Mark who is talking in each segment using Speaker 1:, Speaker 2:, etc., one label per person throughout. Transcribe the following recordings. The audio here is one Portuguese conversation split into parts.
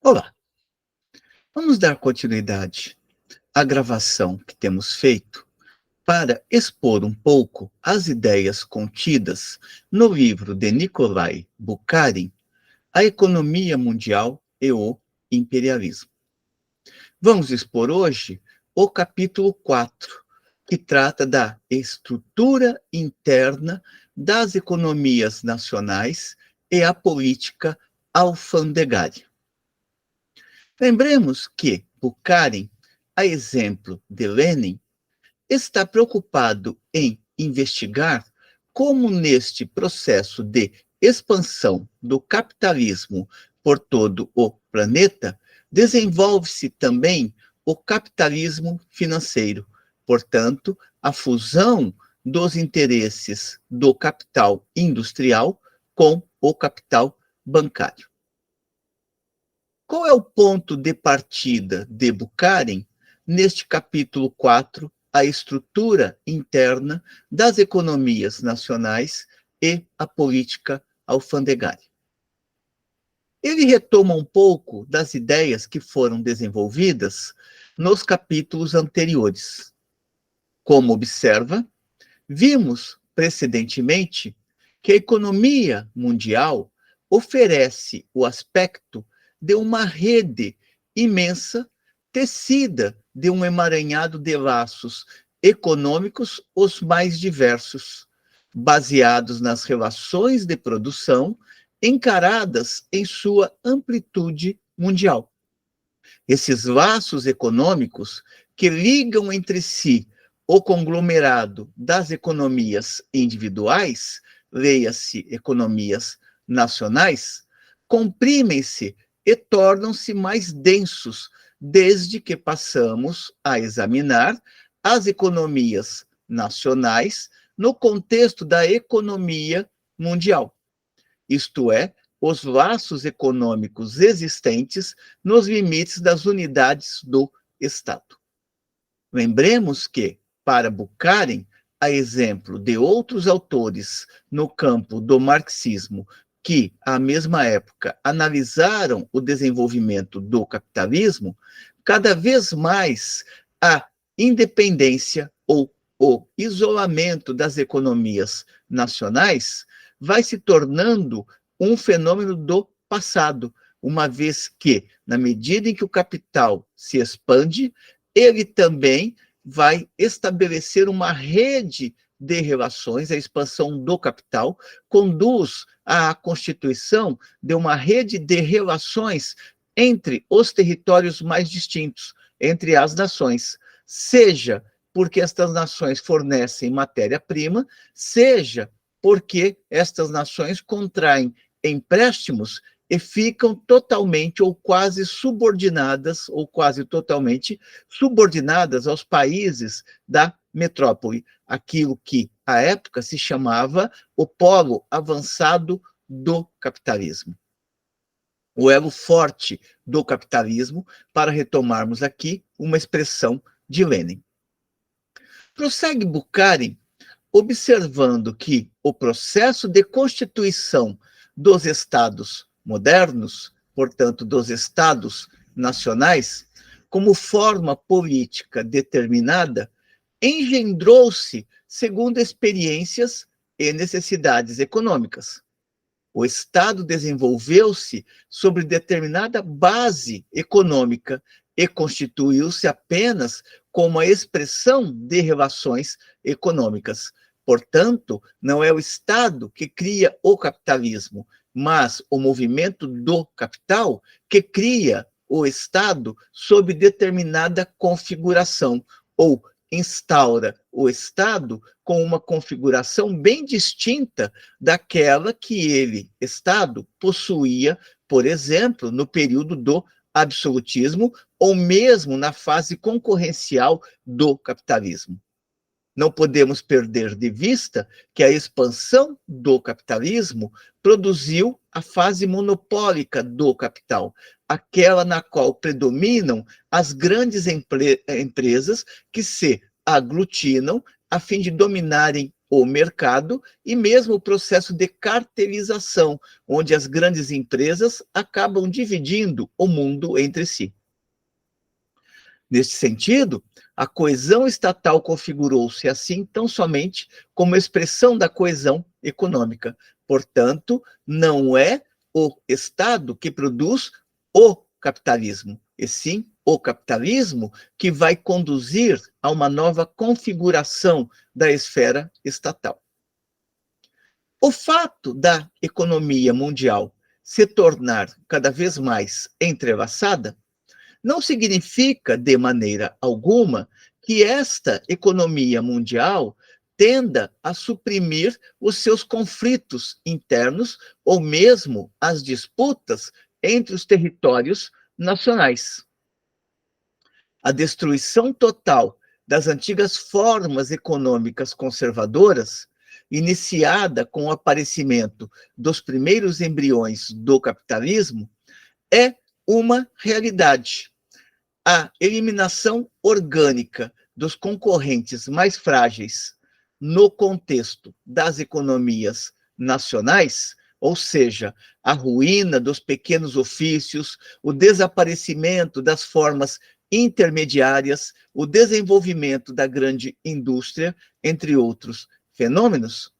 Speaker 1: Olá, vamos dar continuidade à gravação que temos feito para expor um pouco as ideias contidas no livro de Nikolai Bukharin, A Economia Mundial e o Imperialismo. Vamos expor hoje o capítulo 4, que trata da estrutura interna das economias nacionais e a política alfandegária. Lembremos que Bukharin, a exemplo de Lenin, está preocupado em investigar como, neste processo de expansão do capitalismo por todo o planeta, desenvolve-se também o capitalismo financeiro, portanto, a fusão dos interesses do capital industrial com o capital bancário. Qual é o ponto de partida de Bukharin neste capítulo 4, a estrutura interna das economias nacionais e a política alfandegária? Ele retoma um pouco das ideias que foram desenvolvidas nos capítulos anteriores. Como observa, vimos precedentemente que a economia mundial oferece o aspecto de uma rede imensa, tecida de um emaranhado de laços econômicos os mais diversos, baseados nas relações de produção encaradas em sua amplitude mundial. Esses laços econômicos que ligam entre si o conglomerado das economias individuais, leia-se economias nacionais, comprimem-se e tornam-se mais densos desde que passamos a examinar as economias nacionais no contexto da economia mundial, isto é, os laços econômicos existentes nos limites das unidades do Estado. Lembremos que, para Bukharin, a exemplo de outros autores no campo do marxismo que, à mesma época, analisaram o desenvolvimento do capitalismo, cada vez mais a independência ou o isolamento das economias nacionais vai se tornando um fenômeno do passado, uma vez que, na medida em que o capital se expande, ele também vai estabelecer uma rede de relações, a expansão do capital conduz à constituição de uma rede de relações entre os territórios mais distintos, entre as nações, seja porque estas nações fornecem matéria-prima, seja porque estas nações contraem empréstimos e ficam totalmente ou quase subordinadas, ou quase totalmente subordinadas aos países da metrópole, aquilo que, à época, se chamava o polo avançado do capitalismo. O elo forte do capitalismo, para retomarmos aqui uma expressão de Lenin. Prossegue Bukharin observando que o processo de constituição dos estados modernos, portanto, dos estados nacionais, como forma política determinada, engendrou-se segundo experiências e necessidades econômicas. O Estado desenvolveu-se sobre determinada base econômica e constituiu-se apenas como a expressão de relações econômicas. Portanto, não é o Estado que cria o capitalismo, mas o movimento do capital que cria o Estado sob determinada configuração, ou instaura o Estado com uma configuração bem distinta daquela que ele, Estado, possuía, por exemplo, no período do absolutismo ou mesmo na fase concorrencial do capitalismo. Não podemos perder de vista que a expansão do capitalismo produziu a fase monopólica do capital, aquela na qual predominam as grandes empresas que se aglutinam a fim de dominarem o mercado e mesmo o processo de cartelização, onde as grandes empresas acabam dividindo o mundo entre si. Neste sentido, a coesão estatal configurou-se assim tão somente como expressão da coesão econômica. Portanto, não é o Estado que produz o capitalismo, e sim o capitalismo que vai conduzir a uma nova configuração da esfera estatal. O fato da economia mundial se tornar cada vez mais entrelaçada não significa, de maneira alguma, que esta economia mundial tenda a suprimir os seus conflitos internos ou mesmo as disputas entre os territórios nacionais. A destruição total das antigas formas econômicas conservadoras, iniciada com o aparecimento dos primeiros embriões do capitalismo, é uma realidade. A eliminação orgânica dos concorrentes mais frágeis no contexto das economias nacionais, ou seja, a ruína dos pequenos ofícios, o desaparecimento das formas intermediárias, o desenvolvimento da grande indústria, entre outros fenômenos,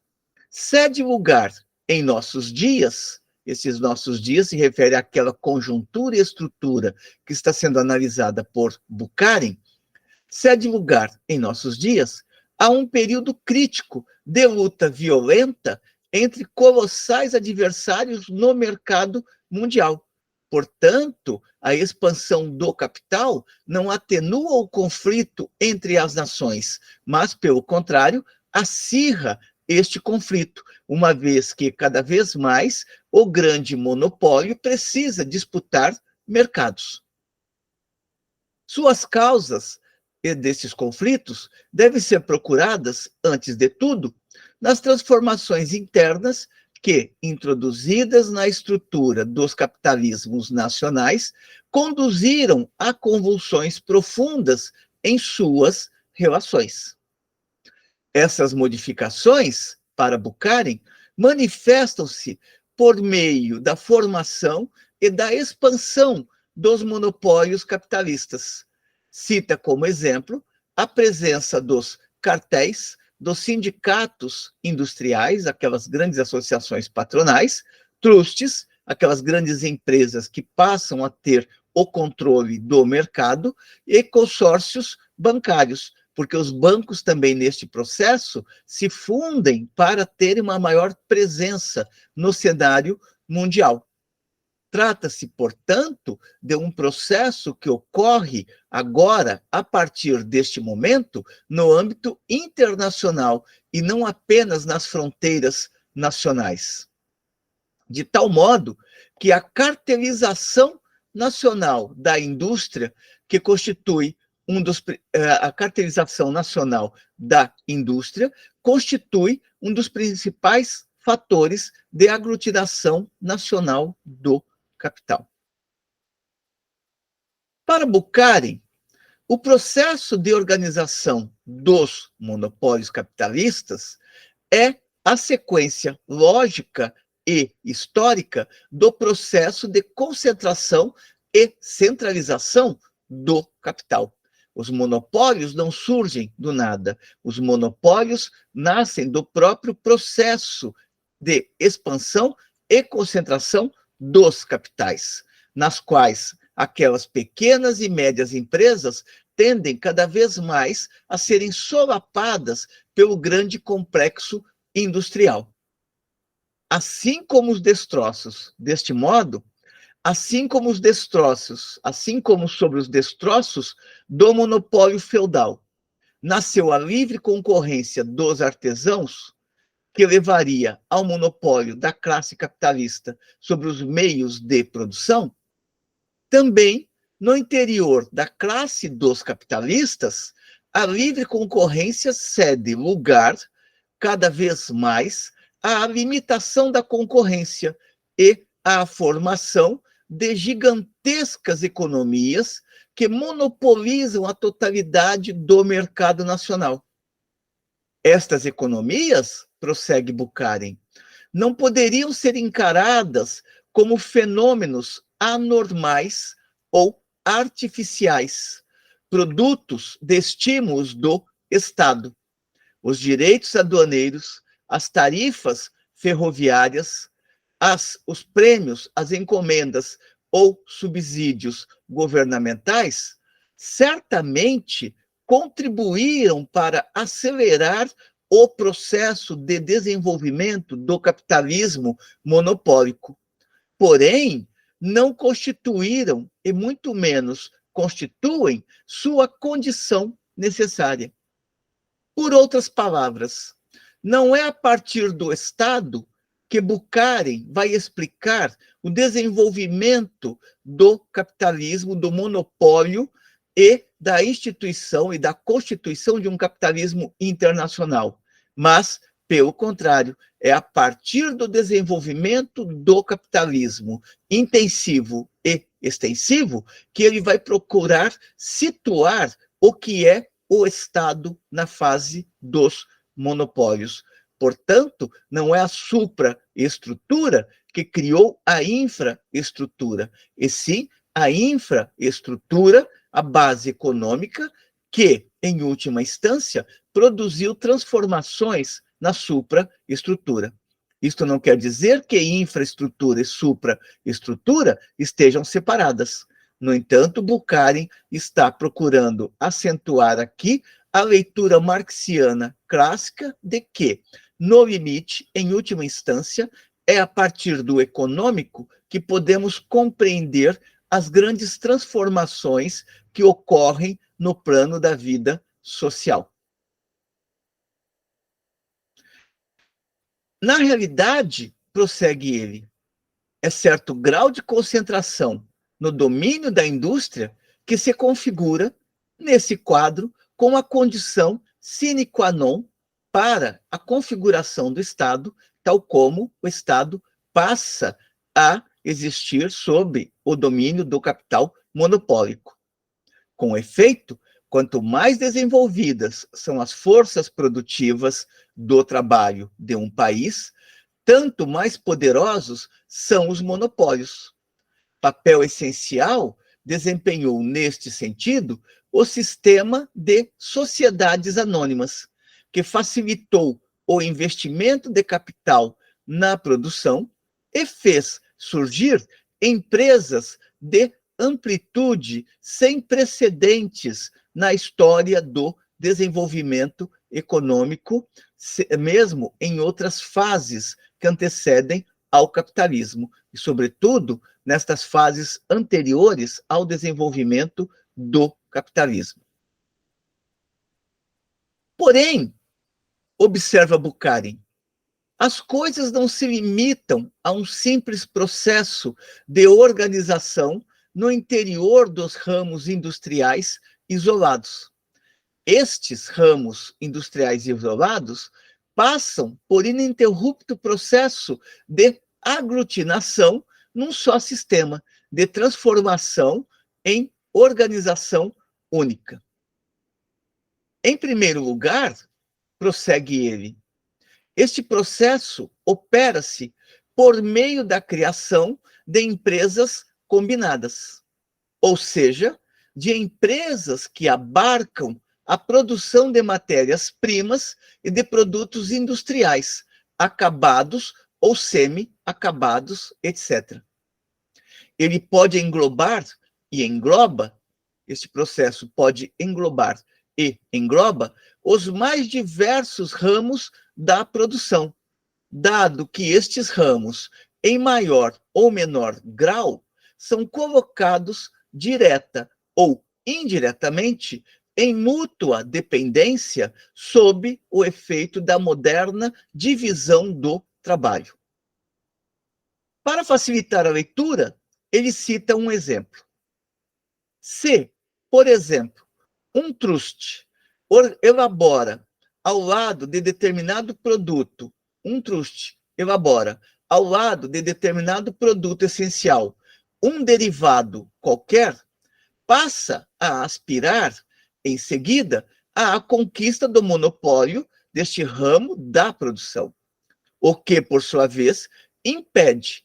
Speaker 1: cede lugar em nossos dias. Esses nossos dias se refere àquela conjuntura e estrutura que está sendo analisada por Bukharin, cede lugar em nossos dias a um período crítico de luta violenta entre colossais adversários no mercado mundial. Portanto, a expansão do capital não atenua o conflito entre as nações, mas, pelo contrário, acirra este conflito, uma vez que cada vez mais o grande monopólio precisa disputar mercados. Suas causas desses conflitos devem ser procuradas, antes de tudo, nas transformações internas que, introduzidas na estrutura dos capitalismos nacionais, conduziram a convulsões profundas em suas relações. Essas modificações, para Bukharin, manifestam-se por meio da formação e da expansão dos monopólios capitalistas. Cita como exemplo a presença dos cartéis, dos sindicatos industriais, aquelas grandes associações patronais, trustes, aquelas grandes empresas que passam a ter o controle do mercado, e consórcios bancários, porque os bancos também neste processo se fundem para terem uma maior presença no cenário mundial. Trata-se, portanto, de um processo que ocorre agora, a partir deste momento, no âmbito internacional e não apenas nas fronteiras nacionais. De tal modo que a cartelização nacional da indústria, que constitui a cartelização nacional da indústria, constitui um dos principais fatores de aglutinação nacional do capital. Para Bukharin, o processo de organização dos monopólios capitalistas é a sequência lógica e histórica do processo de concentração e centralização do capital. Os monopólios não surgem do nada. Os monopólios nascem do próprio processo de expansão e concentração dos capitais, nas quais aquelas pequenas e médias empresas tendem cada vez mais a serem solapadas pelo grande complexo industrial. Assim como os destroços, deste modo, assim como sobre os destroços do monopólio feudal, nasceu a livre concorrência dos artesãos, que levaria ao monopólio da classe capitalista sobre os meios de produção, também no interior da classe dos capitalistas, a livre concorrência cede lugar, cada vez mais, à limitação da concorrência e à formação de gigantescas economias que monopolizam a totalidade do mercado nacional. Estas economias, prossegue Bukharin, não poderiam ser encaradas como fenômenos anormais ou artificiais, produtos de estímulos do Estado. Os direitos aduaneiros, as tarifas ferroviárias, os prêmios, as encomendas ou subsídios governamentais, certamente contribuíram para acelerar o processo de desenvolvimento do capitalismo monopólico. Porém, não constituíram, e muito menos constituem, sua condição necessária. Por outras palavras, não é a partir do Estado que Bukharin vai explicar o desenvolvimento do capitalismo, do monopólio e da instituição e da constituição de um capitalismo internacional. Mas, pelo contrário, é a partir do desenvolvimento do capitalismo intensivo e extensivo que ele vai procurar situar o que é o Estado na fase dos monopólios. Portanto, não é a supraestrutura que criou a infraestrutura, e sim a infraestrutura, a base econômica, que, em última instância, produziu transformações na supraestrutura. Isto não quer dizer que infraestrutura e supraestrutura estejam separadas. No entanto, Bukharin está procurando acentuar aqui a leitura marxiana clássica de que, no limite, em última instância, é a partir do econômico que podemos compreender as grandes transformações que ocorrem no plano da vida social. Na realidade, prossegue ele, é certo grau de concentração no domínio da indústria que se configura, nesse quadro, com a condição sine qua non para a configuração do Estado, tal como o Estado passa a existir sob o domínio do capital monopólico. Com efeito, quanto mais desenvolvidas são as forças produtivas do trabalho de um país, tanto mais poderosos são os monopólios. Papel essencial desempenhou, neste sentido, o sistema de sociedades anônimas, que facilitou o investimento de capital na produção e fez surgir empresas de amplitude sem precedentes na história do desenvolvimento econômico, mesmo em outras fases que antecedem ao capitalismo, e, sobretudo, nestas fases anteriores ao desenvolvimento do capitalismo. Porém, observa Bukharin, as coisas não se limitam a um simples processo de organização no interior dos ramos industriais isolados. Estes ramos industriais isolados passam por ininterrupto processo de aglutinação num só sistema, de transformação em organização única. Em primeiro lugar, prossegue ele, este processo opera-se por meio da criação de empresas combinadas, ou seja, de empresas que abarcam a produção de matérias-primas e de produtos industriais, acabados ou semi-acabados, etc. Ele pode englobar e engloba, este processo pode englobar e engloba os mais diversos ramos da produção, dado que estes ramos, em maior ou menor grau, são colocados direta ou indiretamente em mútua dependência sob o efeito da moderna divisão do trabalho. Para facilitar a leitura, ele cita um exemplo. Se, por exemplo, um truste elabora ao lado de determinado produto, um truste elabora ao lado de determinado produto essencial um derivado qualquer, passa a aspirar, em seguida, à conquista do monopólio deste ramo da produção, o que, por sua vez, impele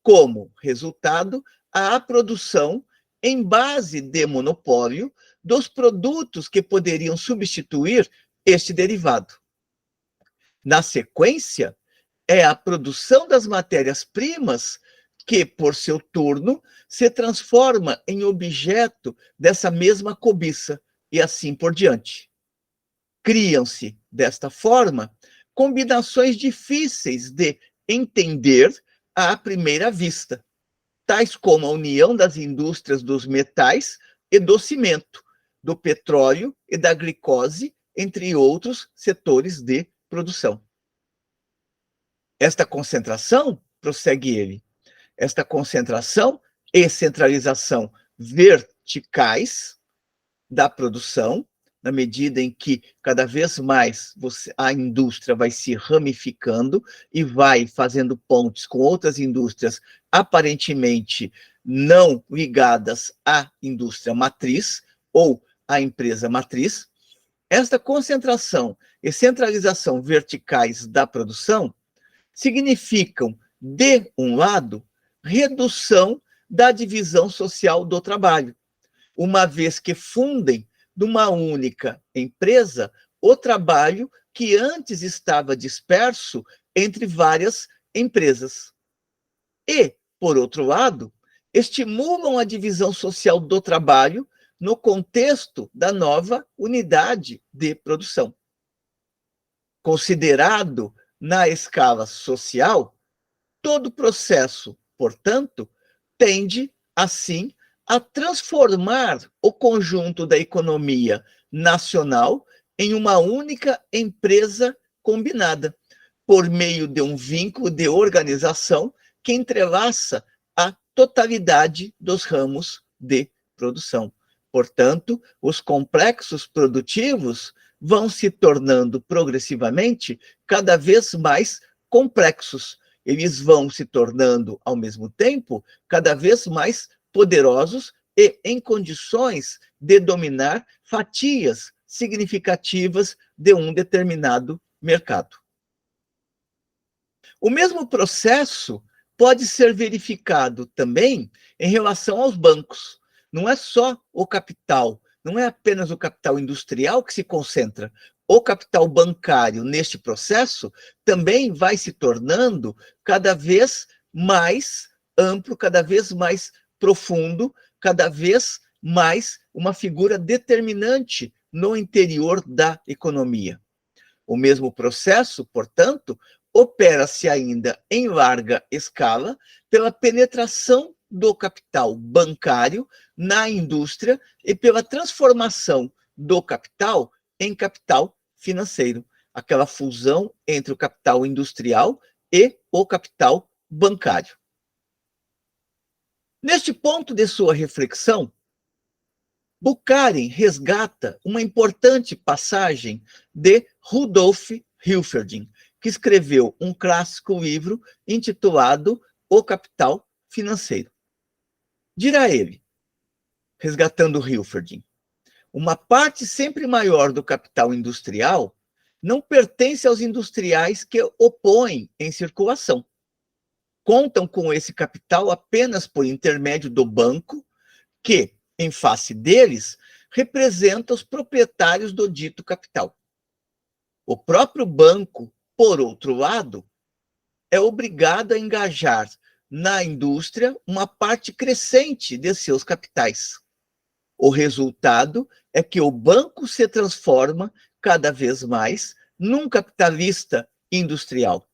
Speaker 1: como resultado a produção em base de monopólio dos produtos que poderiam substituir este derivado. Na sequência, é a produção das matérias-primas que, por seu turno, se transforma em objeto dessa mesma cobiça, e assim por diante. Criam-se, desta forma, combinações difíceis de entender à primeira vista, tais como a união das indústrias dos metais e do cimento, do petróleo e da glicose, entre outros setores de produção. Esta concentração, prossegue ele, esta concentração e centralização verticais da produção, na medida em que cada vez mais a indústria vai se ramificando e vai fazendo pontes com outras indústrias aparentemente não ligadas à indústria matriz ou à empresa matriz, esta concentração e centralização verticais da produção significam, de um lado, redução da divisão social do trabalho, uma vez que fundem numa única empresa o trabalho que antes estava disperso entre várias empresas. E, por outro lado, estimulam a divisão social do trabalho no contexto da nova unidade de produção. Considerado na escala social, todo processo, portanto, tende, assim, a transformar o conjunto da economia nacional em uma única empresa combinada, por meio de um vínculo de organização que entrelaça a totalidade dos ramos de produção. Portanto, os complexos produtivos vão se tornando progressivamente cada vez mais complexos. Eles vão se tornando, ao mesmo tempo, cada vez mais poderosos e em condições de dominar fatias significativas de um determinado mercado. O mesmo processo pode ser verificado também em relação aos bancos. Não é só o capital, não é apenas o capital industrial que se concentra. O capital bancário, neste processo, também vai se tornando cada vez mais amplo, cada vez mais profundo, cada vez mais uma figura determinante no interior da economia. O mesmo processo, portanto, opera-se ainda em larga escala pela penetração do capital bancário na indústria e pela transformação do capital em capital financeiro, aquela fusão entre o capital industrial e o capital bancário. Neste ponto de sua reflexão, Bukharin resgata uma importante passagem de Rudolf Hilferding, que escreveu um clássico livro intitulado O Capital Financeiro. Dirá ele, resgatando Hilferding, uma parte sempre maior do capital industrial não pertence aos industriais que o põem em circulação. Contam com esse capital apenas por intermédio do banco, que, em face deles, representa os proprietários do dito capital. O próprio banco, por outro lado, é obrigado a engajar na indústria uma parte crescente de seus capitais. O resultado é que o banco se transforma cada vez mais num capitalista industrial.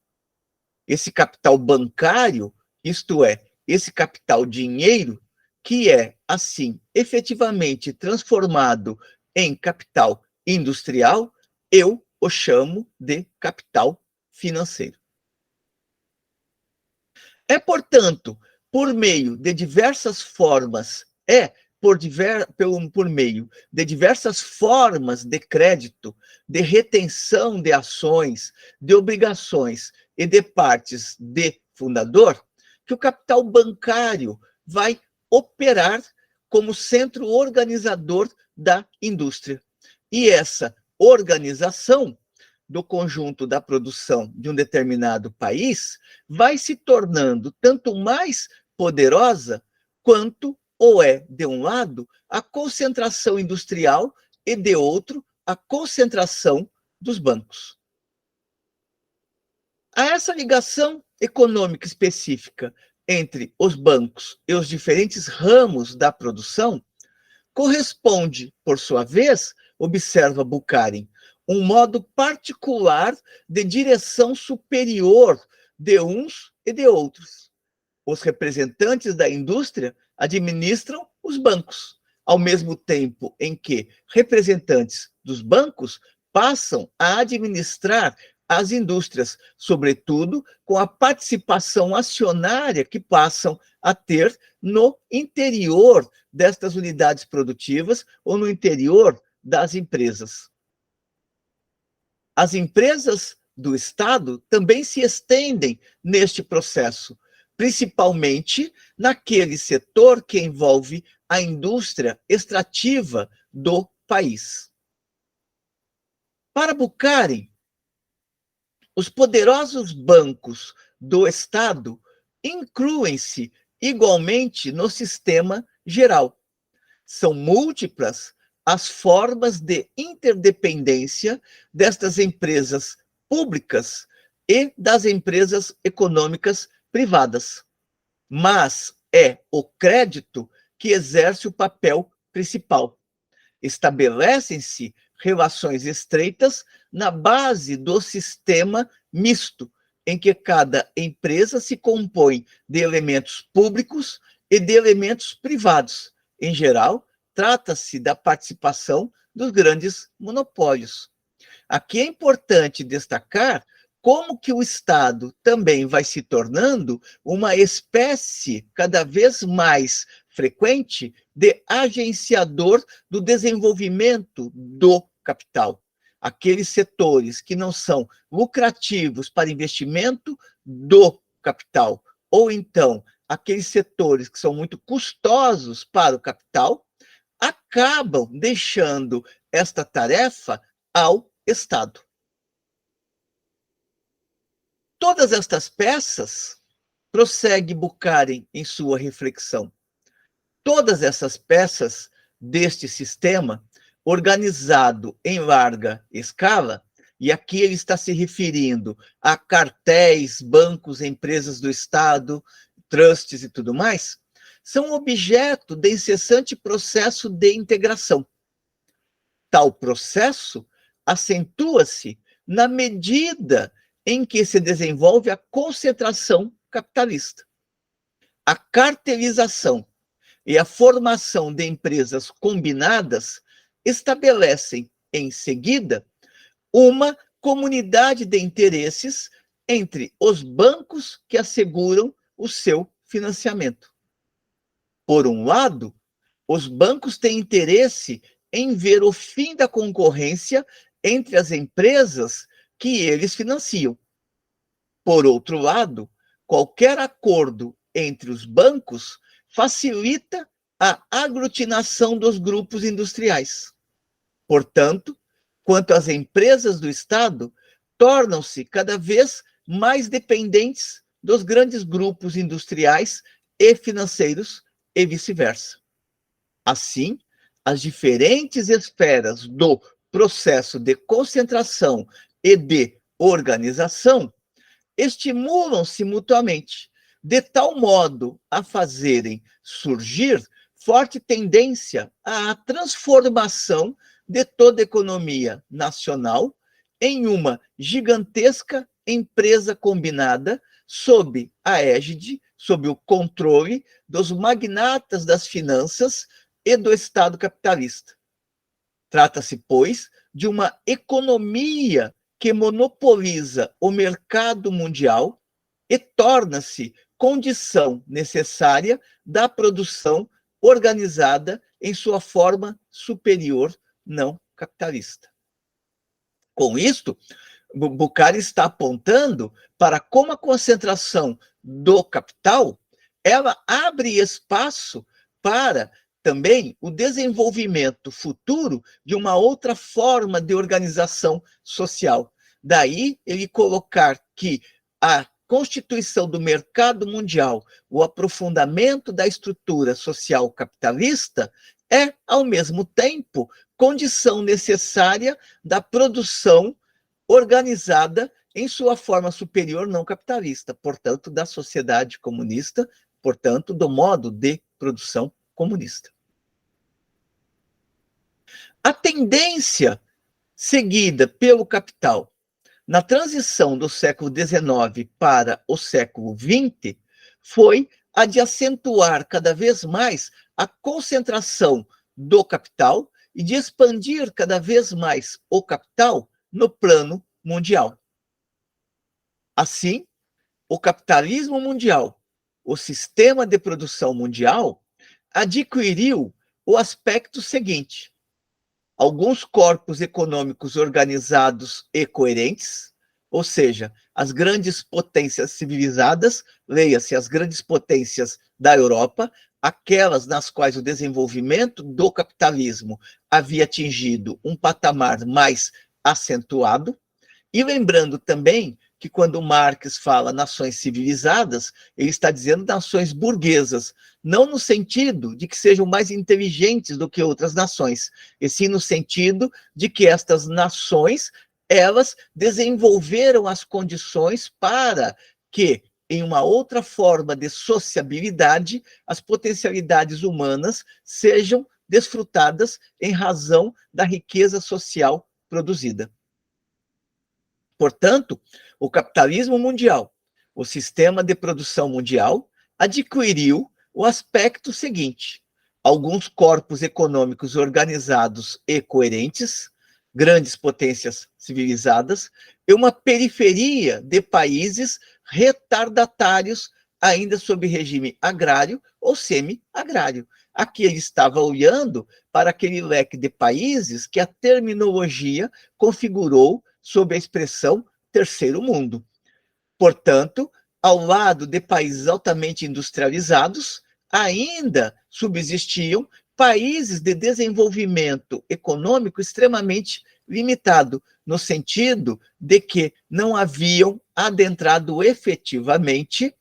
Speaker 1: Esse capital bancário, isto é, esse capital dinheiro, que é, assim, efetivamente transformado em capital industrial, eu o chamo de capital financeiro. É, portanto, por meio de diversas formas, por meio de diversas formas de crédito, de retenção de ações, de obrigações e de partes de fundador, que o capital bancário vai operar como centro organizador da indústria, E essa organização do conjunto da produção de um determinado país vai se tornando tanto mais poderosa quanto ou é, de um lado, a concentração industrial e, de outro, a concentração dos bancos. A essa ligação econômica específica entre os bancos e os diferentes ramos da produção corresponde, por sua vez, observa Bukharin, um modo particular de direção superior de uns e de outros. Os representantes da indústria administram os bancos, ao mesmo tempo em que representantes dos bancos passam a administrar as indústrias, sobretudo com a participação acionária que passam a ter no interior destas unidades produtivas ou no interior das empresas. As empresas do Estado também se estendem neste processo, principalmente naquele setor que envolve a indústria extrativa do país. Para Bukharin, os poderosos bancos do Estado incluem-se igualmente no sistema geral. São múltiplas as formas de interdependência destas empresas públicas e das empresas econômicas privadas. Mas é o crédito que exerce o papel principal. Estabelecem-se relações estreitas na base do sistema misto, em que cada empresa se compõe de elementos públicos e de elementos privados. Em geral, trata-se da participação dos grandes monopólios. Aqui é importante destacar como que o Estado também vai se tornando uma espécie cada vez mais frequente de agenciador do desenvolvimento do capital. Aqueles setores que não são lucrativos para investimento do capital, ou então aqueles setores que são muito custosos para o capital, acabam deixando esta tarefa ao Estado. Todas estas peças, prossegue Bukharin em sua reflexão, todas essas peças deste sistema, organizado em larga escala, e aqui ele está se referindo a cartéis, bancos, empresas do Estado, trusts e tudo mais, são objeto de incessante processo de integração. Tal processo acentua-se na medida em que se desenvolve a concentração capitalista. A cartelização e a formação de empresas combinadas estabelecem, em seguida, uma comunidade de interesses entre os bancos que asseguram o seu financiamento. Por um lado, os bancos têm interesse em ver o fim da concorrência entre as empresas que eles financiam. Por outro lado, qualquer acordo entre os bancos facilita a aglutinação dos grupos industriais. Portanto, quanto às empresas do Estado, tornam-se cada vez mais dependentes dos grandes grupos industriais e financeiros e vice-versa. Assim, as diferentes esferas do processo de concentração e de organização estimulam-se mutuamente, de tal modo a fazerem surgir forte tendência à transformação de toda a economia nacional em uma gigantesca empresa combinada sob a égide, sob o controle dos magnatas das finanças e do Estado capitalista. Trata-se, pois, de uma economia que monopoliza o mercado mundial e torna-se condição necessária da produção organizada em sua forma superior não capitalista. Com isto, Bukharin está apontando para como a concentração do capital ela abre espaço para também o desenvolvimento futuro de uma outra forma de organização social. Daí ele colocar que a constituição do mercado mundial, o aprofundamento da estrutura social capitalista, é, ao mesmo tempo, condição necessária da produção organizada em sua forma superior não capitalista, portanto, da sociedade comunista, portanto, do modo de produção comunista. A tendência seguida pelo capital na transição do século XIX para o século XX foi a de acentuar cada vez mais a concentração do capital e de expandir cada vez mais o capital no plano mundial. Assim, o capitalismo mundial, o sistema de produção mundial, adquiriu o aspecto seguinte: alguns corpos econômicos organizados e coerentes, ou seja, as grandes potências civilizadas, leia-se as grandes potências da Europa, aquelas nas quais o desenvolvimento do capitalismo havia atingido um patamar mais acentuado, e lembrando também que quando Marx fala nações civilizadas, ele está dizendo nações burguesas, não no sentido de que sejam mais inteligentes do que outras nações, e sim no sentido de que estas nações, elas desenvolveram as condições para que, em uma outra forma de sociabilidade, as potencialidades humanas sejam desfrutadas em razão da riqueza social produzida. Portanto, o capitalismo mundial, o sistema de produção mundial, adquiriu o aspecto seguinte: alguns corpos econômicos organizados e coerentes, grandes potências civilizadas, e uma periferia de países retardatários, ainda sob regime agrário ou semi-agrário. Aqui ele estava olhando para aquele leque de países que a terminologia configurou sob a expressão terceiro mundo. Portanto, ao lado de países altamente industrializados, ainda subsistiam países de desenvolvimento econômico extremamente limitado, no sentido de que não haviam adentrado efetivamente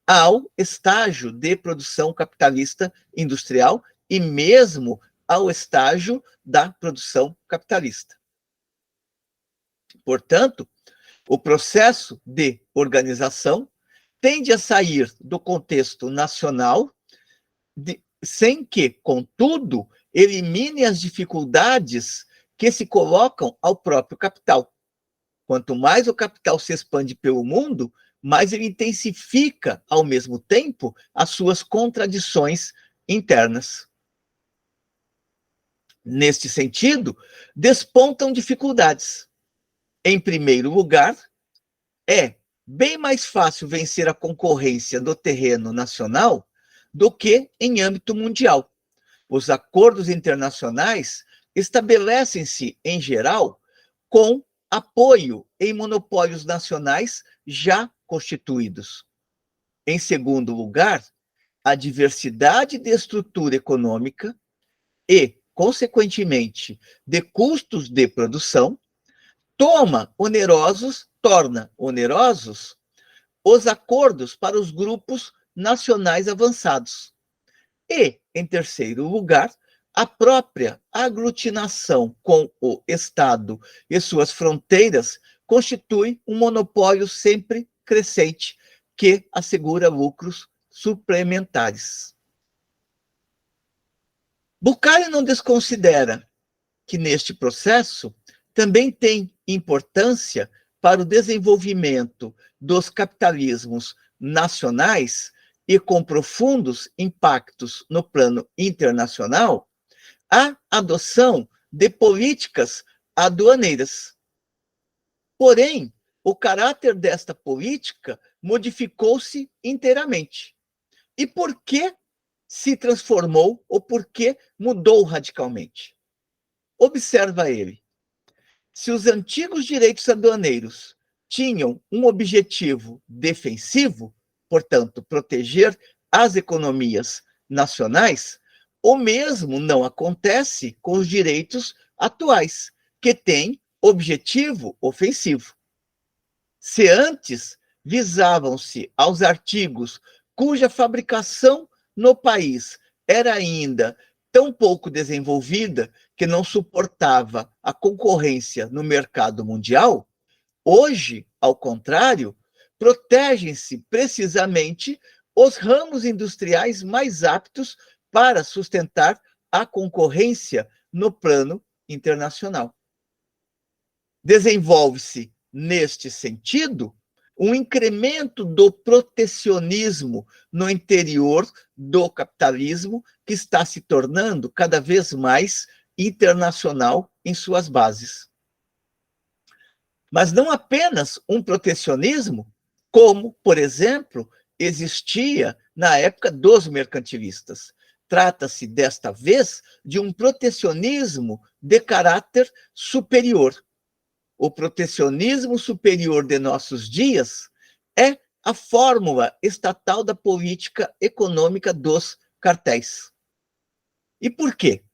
Speaker 1: ao estágio de produção capitalista industrial e mesmo ao estágio da produção capitalista. Portanto, o processo de organização tende a sair do contexto nacional, sem que, contudo, elimine as dificuldades que se colocam ao próprio capital. Quanto mais o capital se expande pelo mundo, mais ele intensifica, ao mesmo tempo, as suas contradições internas. Neste sentido, despontam dificuldades. Em primeiro lugar, é bem mais fácil vencer a concorrência no terreno nacional do que em âmbito mundial. Os acordos internacionais estabelecem-se, em geral, com apoio em monopólios nacionais já constituídos. Em segundo lugar, a diversidade de estrutura econômica e, consequentemente, de custos de produção torna onerosos os acordos para os grupos nacionais avançados. E, em terceiro lugar, a própria aglutinação com o Estado e suas fronteiras constitui um monopólio sempre crescente que assegura lucros suplementares. Buchalho não desconsidera que, neste processo, também tem importância para o desenvolvimento dos capitalismos nacionais e com profundos impactos no plano internacional, a adoção de políticas aduaneiras. Porém, o caráter desta política modificou-se inteiramente. E por que se transformou ou por que mudou radicalmente? Observa ele. Se os antigos direitos aduaneiros tinham um objetivo defensivo, portanto, proteger as economias nacionais, O mesmo não acontece com os direitos atuais, que têm objetivo ofensivo. Se antes visavam-se aos artigos cuja fabricação no país era ainda tão pouco desenvolvida que não suportava a concorrência no mercado mundial, hoje, ao contrário, protegem-se precisamente os ramos industriais mais aptos para sustentar a concorrência no plano internacional. Desenvolve-se, neste sentido, um incremento do protecionismo no interior do capitalismo, que está se tornando cada vez mais internacional em suas bases. Mas não apenas um protecionismo, como, por exemplo, existia na época dos mercantilistas. Trata-se, desta vez, de um protecionismo de caráter superior. O protecionismo superior de nossos dias é a fórmula estatal da política econômica dos cartéis. E por quê?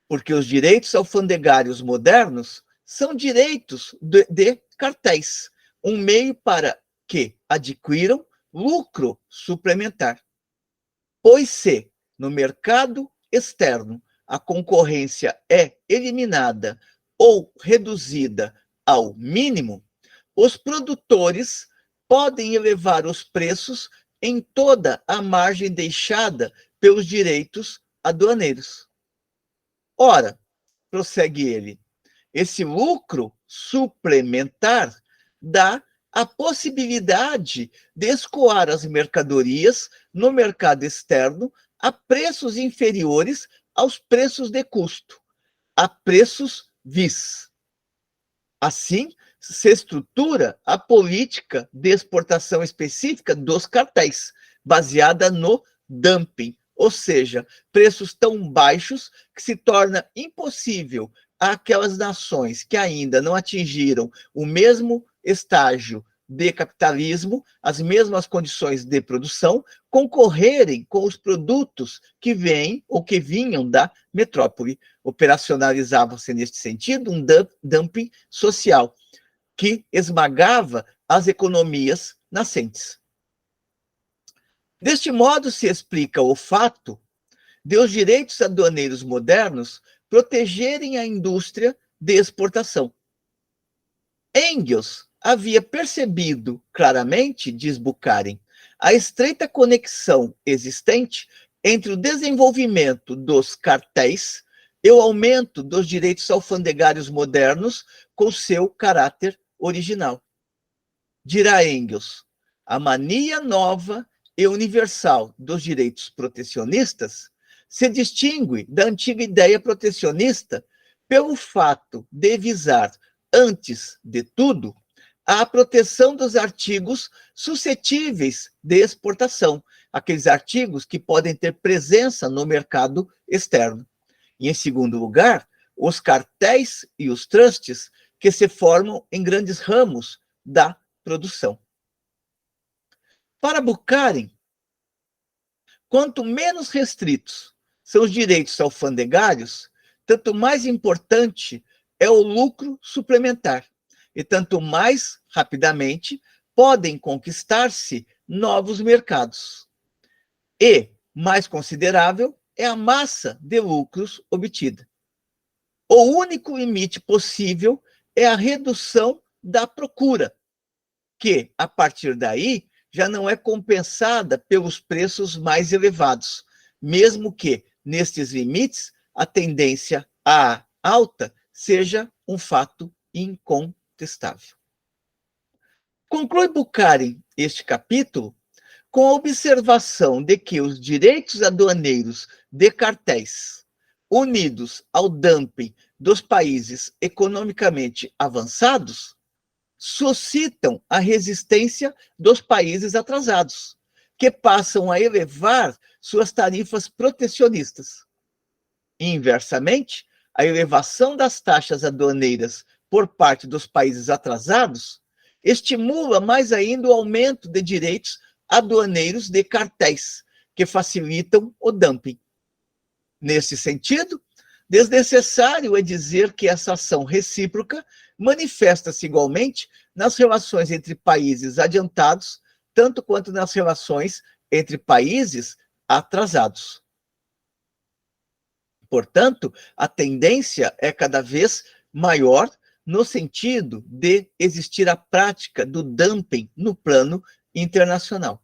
Speaker 1: Porque os direitos alfandegários modernos são direitos de cartéis, um meio para que adquiram lucro suplementar. Pois se, no mercado externo, a concorrência é eliminada ou reduzida ao mínimo, os produtores podem elevar os preços em toda a margem deixada pelos direitos aduaneiros. Ora, prossegue ele, esse lucro suplementar dá a possibilidade de escoar as mercadorias no mercado externo a preços inferiores aos preços de custo, a preços vis. Assim, se estrutura a política de exportação específica dos cartéis, baseada no dumping, ou seja, preços tão baixos que se torna impossível àquelas nações que ainda não atingiram o mesmo estágio de capitalismo, as mesmas condições de produção, concorrerem com os produtos que vêm ou que vinham da metrópole. Operacionalizava-se, neste sentido, um dumping social que esmagava as economias nascentes. Deste modo, se explica o fato de os direitos aduaneiros modernos protegerem a indústria de exportação. Engels havia percebido claramente, diz Bukharin, a estreita conexão existente entre o desenvolvimento dos cartéis e o aumento dos direitos alfandegários modernos com seu caráter original. Dirá Engels, a mania nova e universal dos direitos protecionistas se distingue da antiga ideia protecionista pelo fato de visar, antes de tudo, a proteção dos artigos suscetíveis de exportação, aqueles artigos que podem ter presença no mercado externo. E, em segundo lugar, os cartéis e os trusts que se formam em grandes ramos da produção. Para Bukharin, quanto menos restritos são os direitos alfandegários, tanto mais importante é o lucro suplementar, e tanto mais rapidamente podem conquistar-se novos mercados. E, mais considerável, é a massa de lucros obtida. O único limite possível é a redução da procura, que, a partir daí, já não é compensada pelos preços mais elevados, mesmo que, nestes limites, a tendência à alta seja um fato incontestável. Conclui Bukharin este capítulo com a observação de que os direitos aduaneiros de cartéis, unidos ao dumping dos países economicamente avançados, suscitam a resistência dos países atrasados, que passam a elevar suas tarifas protecionistas. Inversamente, a elevação das taxas aduaneiras por parte dos países atrasados estimula mais ainda o aumento de direitos aduaneiros de cartéis, que facilitam o dumping. Nesse sentido, desnecessário é dizer que essa ação recíproca manifesta-se igualmente nas relações entre países adiantados, tanto quanto nas relações entre países atrasados. Portanto, a tendência é cada vez maior no sentido de existir a prática do dumping no plano internacional.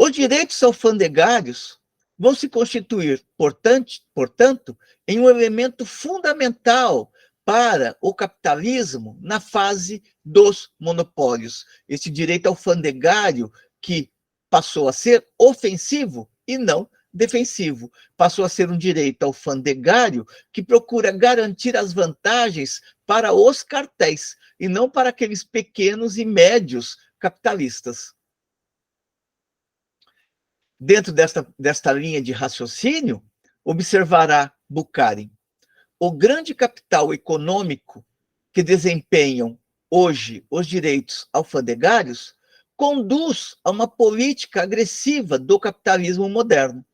Speaker 1: Os direitos alfandegários vão se constituir, portanto, em um elemento fundamental para o capitalismo na fase dos monopólios. Esse direito alfandegário que passou a ser ofensivo e não defensivo, passou a ser um direito alfandegário que procura garantir as vantagens para os cartéis e não para aqueles pequenos e médios capitalistas. Dentro desta linha de raciocínio, observará Bukharin, o grande capital econômico que desempenham hoje os direitos alfandegários conduz a uma política agressiva do capitalismo moderno.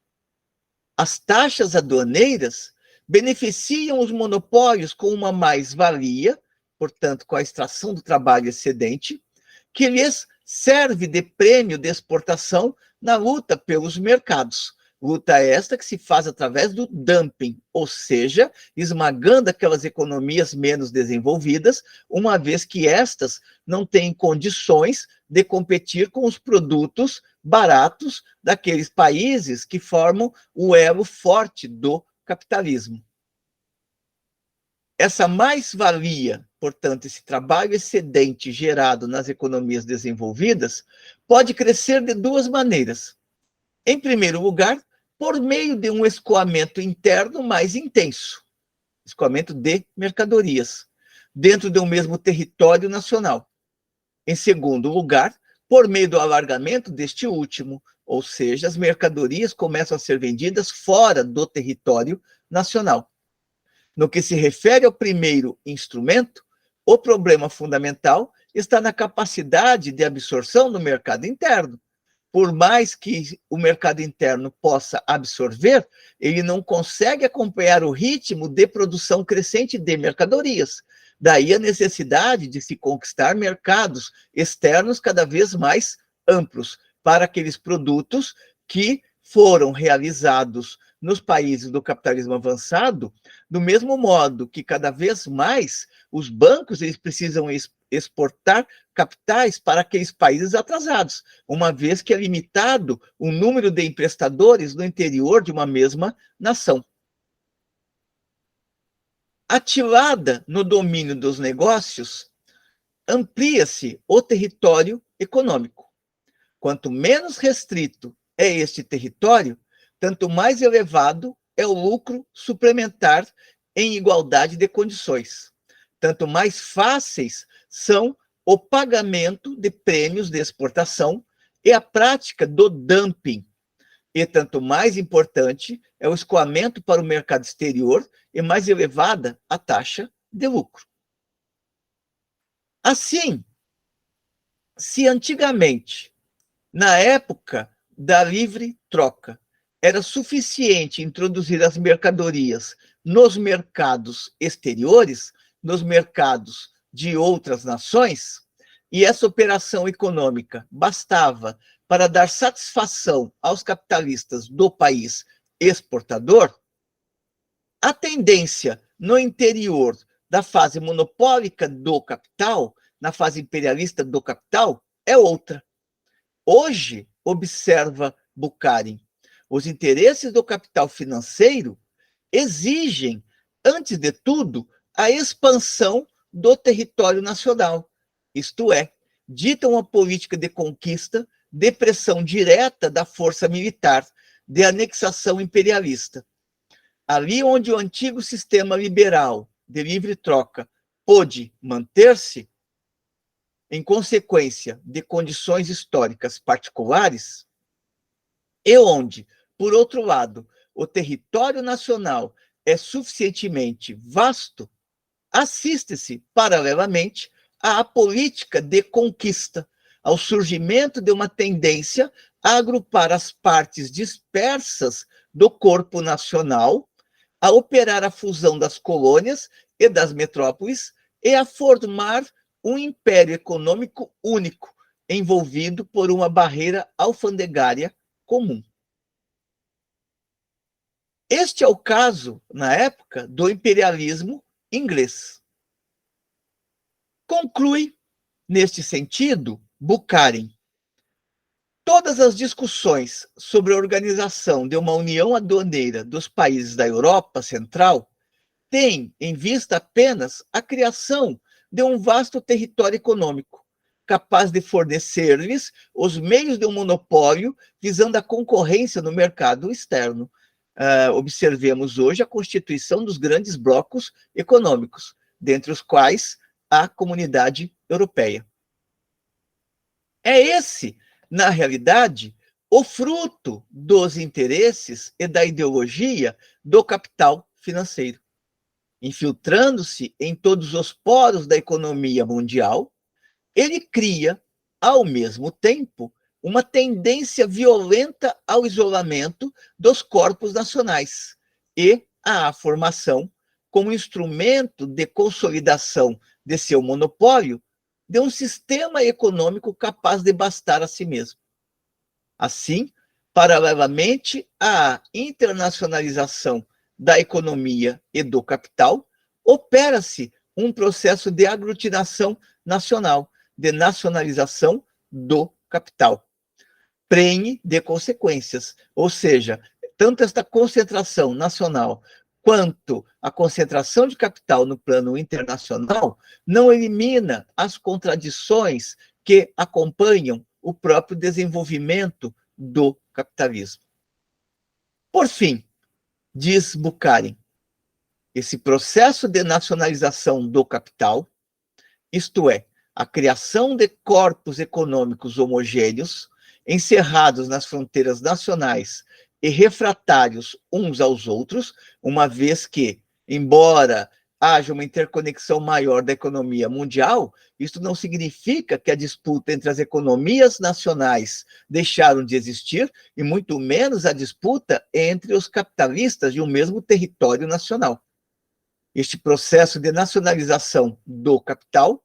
Speaker 1: As taxas aduaneiras beneficiam os monopólios com uma mais-valia, portanto, com a extração do trabalho excedente, que lhes serve de prêmio de exportação na luta pelos mercados. Luta esta que se faz através do dumping, ou seja, esmagando aquelas economias menos desenvolvidas, uma vez que estas não têm condições de competir com os produtos baratos daqueles países que formam o elo forte do capitalismo. Essa mais-valia, portanto, esse trabalho excedente gerado nas economias desenvolvidas, pode crescer de duas maneiras. Em primeiro lugar, por meio de um escoamento interno mais intenso, escoamento de mercadorias, dentro de um mesmo território nacional. Em segundo lugar, por meio do alargamento deste último, ou seja, as mercadorias começam a ser vendidas fora do território nacional. No que se refere ao primeiro instrumento, o problema fundamental está na capacidade de absorção do mercado interno. Por mais que o mercado interno possa absorver, ele não consegue acompanhar o ritmo de produção crescente de mercadorias. Daí a necessidade de se conquistar mercados externos cada vez mais amplos para aqueles produtos que foram realizados nos países do capitalismo avançado, do mesmo modo que cada vez mais os bancos eles precisam exportar capitais para aqueles países atrasados, uma vez que é limitado o número de emprestadores no interior de uma mesma nação. Ativada no domínio dos negócios, amplia-se o território econômico. Quanto menos restrito é este território, tanto mais elevado é o lucro suplementar em igualdade de condições. Tanto mais fáceis são o pagamento de prêmios de exportação e a prática do dumping. E tanto mais importante é o escoamento para o mercado exterior e mais elevada a taxa de lucro. Assim, se antigamente, na época da livre troca, era suficiente introduzir as mercadorias nos mercados exteriores, nos mercados de outras nações, e essa operação econômica bastava para dar satisfação aos capitalistas do país exportador, a tendência no interior da fase monopólica do capital, na fase imperialista do capital, é outra. Hoje, observa Bukharin, os interesses do capital financeiro exigem, antes de tudo, a expansão do território nacional, isto é, ditam uma política de conquista, de pressão direta da força militar, de anexação imperialista. Ali onde o antigo sistema liberal de livre troca pôde manter-se, em consequência de condições históricas particulares, e onde, por outro lado, o território nacional é suficientemente vasto, assiste-se, paralelamente, à política de conquista, ao surgimento de uma tendência a agrupar as partes dispersas do corpo nacional, a operar a fusão das colônias e das metrópoles e a formar um império econômico único, envolvido por uma barreira alfandegária comum. Este é o caso, na época, do imperialismo inglês. Conclui, neste sentido, Bukharin: todas as discussões sobre a organização de uma união aduaneira dos países da Europa Central têm em vista apenas a criação de um vasto território econômico, capaz de fornecer-lhes os meios de um monopólio visando a concorrência no mercado externo. Observemos hoje a constituição dos grandes blocos econômicos, dentre os quais a Comunidade Europeia. É esse, na realidade, o fruto dos interesses e da ideologia do capital financeiro, infiltrando-se em todos os poros da economia mundial. Ele cria, ao mesmo tempo, uma tendência violenta ao isolamento dos corpos nacionais e à formação, como instrumento de consolidação de seu monopólio, de um sistema econômico capaz de bastar a si mesmo. Assim, paralelamente à internacionalização da economia e do capital, opera-se um processo de aglutinação nacional, de nacionalização do capital, prenhe de consequências, ou seja, tanto esta concentração nacional quanto a concentração de capital no plano internacional não elimina as contradições que acompanham o próprio desenvolvimento do capitalismo. Por fim, diz Bukharin, esse processo de nacionalização do capital, isto é, a criação de corpos econômicos homogêneos, encerrados nas fronteiras nacionais e refratários uns aos outros, uma vez que, embora haja uma interconexão maior da economia mundial, isto não significa que a disputa entre as economias nacionais deixaram de existir, e muito menos a disputa entre os capitalistas de um mesmo território nacional. Este processo de nacionalização do capital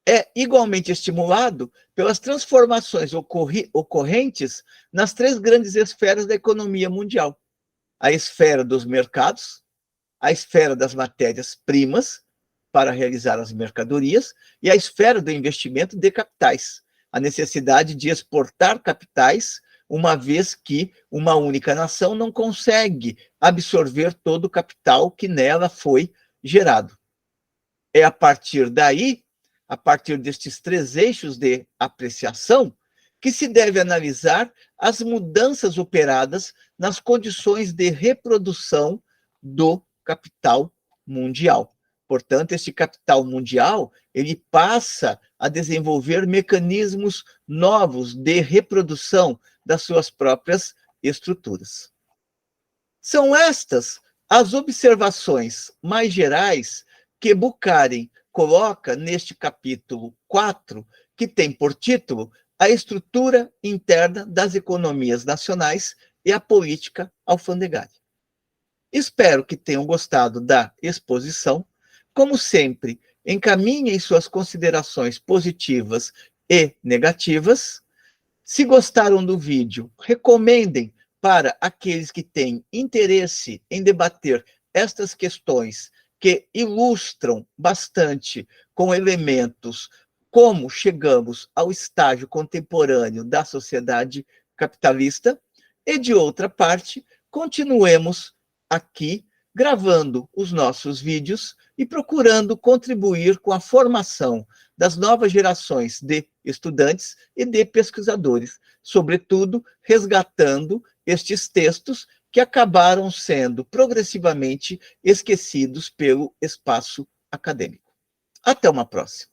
Speaker 1: é igualmente estimulado pelas transformações ocorrentes nas três grandes esferas da economia mundial: a esfera dos mercados, a esfera das matérias-primas para realizar as mercadorias e a esfera do investimento de capitais, a necessidade de exportar capitais, uma vez que uma única nação não consegue absorver todo o capital que nela foi gerado. É a partir daí, a partir destes três eixos de apreciação, que se deve analisar as mudanças operadas nas condições de reprodução do capital mundial. Portanto, esse capital mundial, ele passa a desenvolver mecanismos novos de reprodução das suas próprias estruturas. São estas as observações mais gerais que Bukharin coloca neste capítulo 4, que tem por título A Estrutura Interna das Economias Nacionais e a Política Alfandegária. Espero que tenham gostado da exposição. Como sempre, encaminhem suas considerações positivas e negativas. Se gostaram do vídeo, recomendem para aqueles que têm interesse em debater estas questões que ilustram bastante com elementos como chegamos ao estágio contemporâneo da sociedade capitalista. E, de outra parte, continuemos aqui gravando os nossos vídeos e procurando contribuir com a formação das novas gerações de estudantes e de pesquisadores, sobretudo resgatando estes textos que acabaram sendo progressivamente esquecidos pelo espaço acadêmico. Até uma próxima.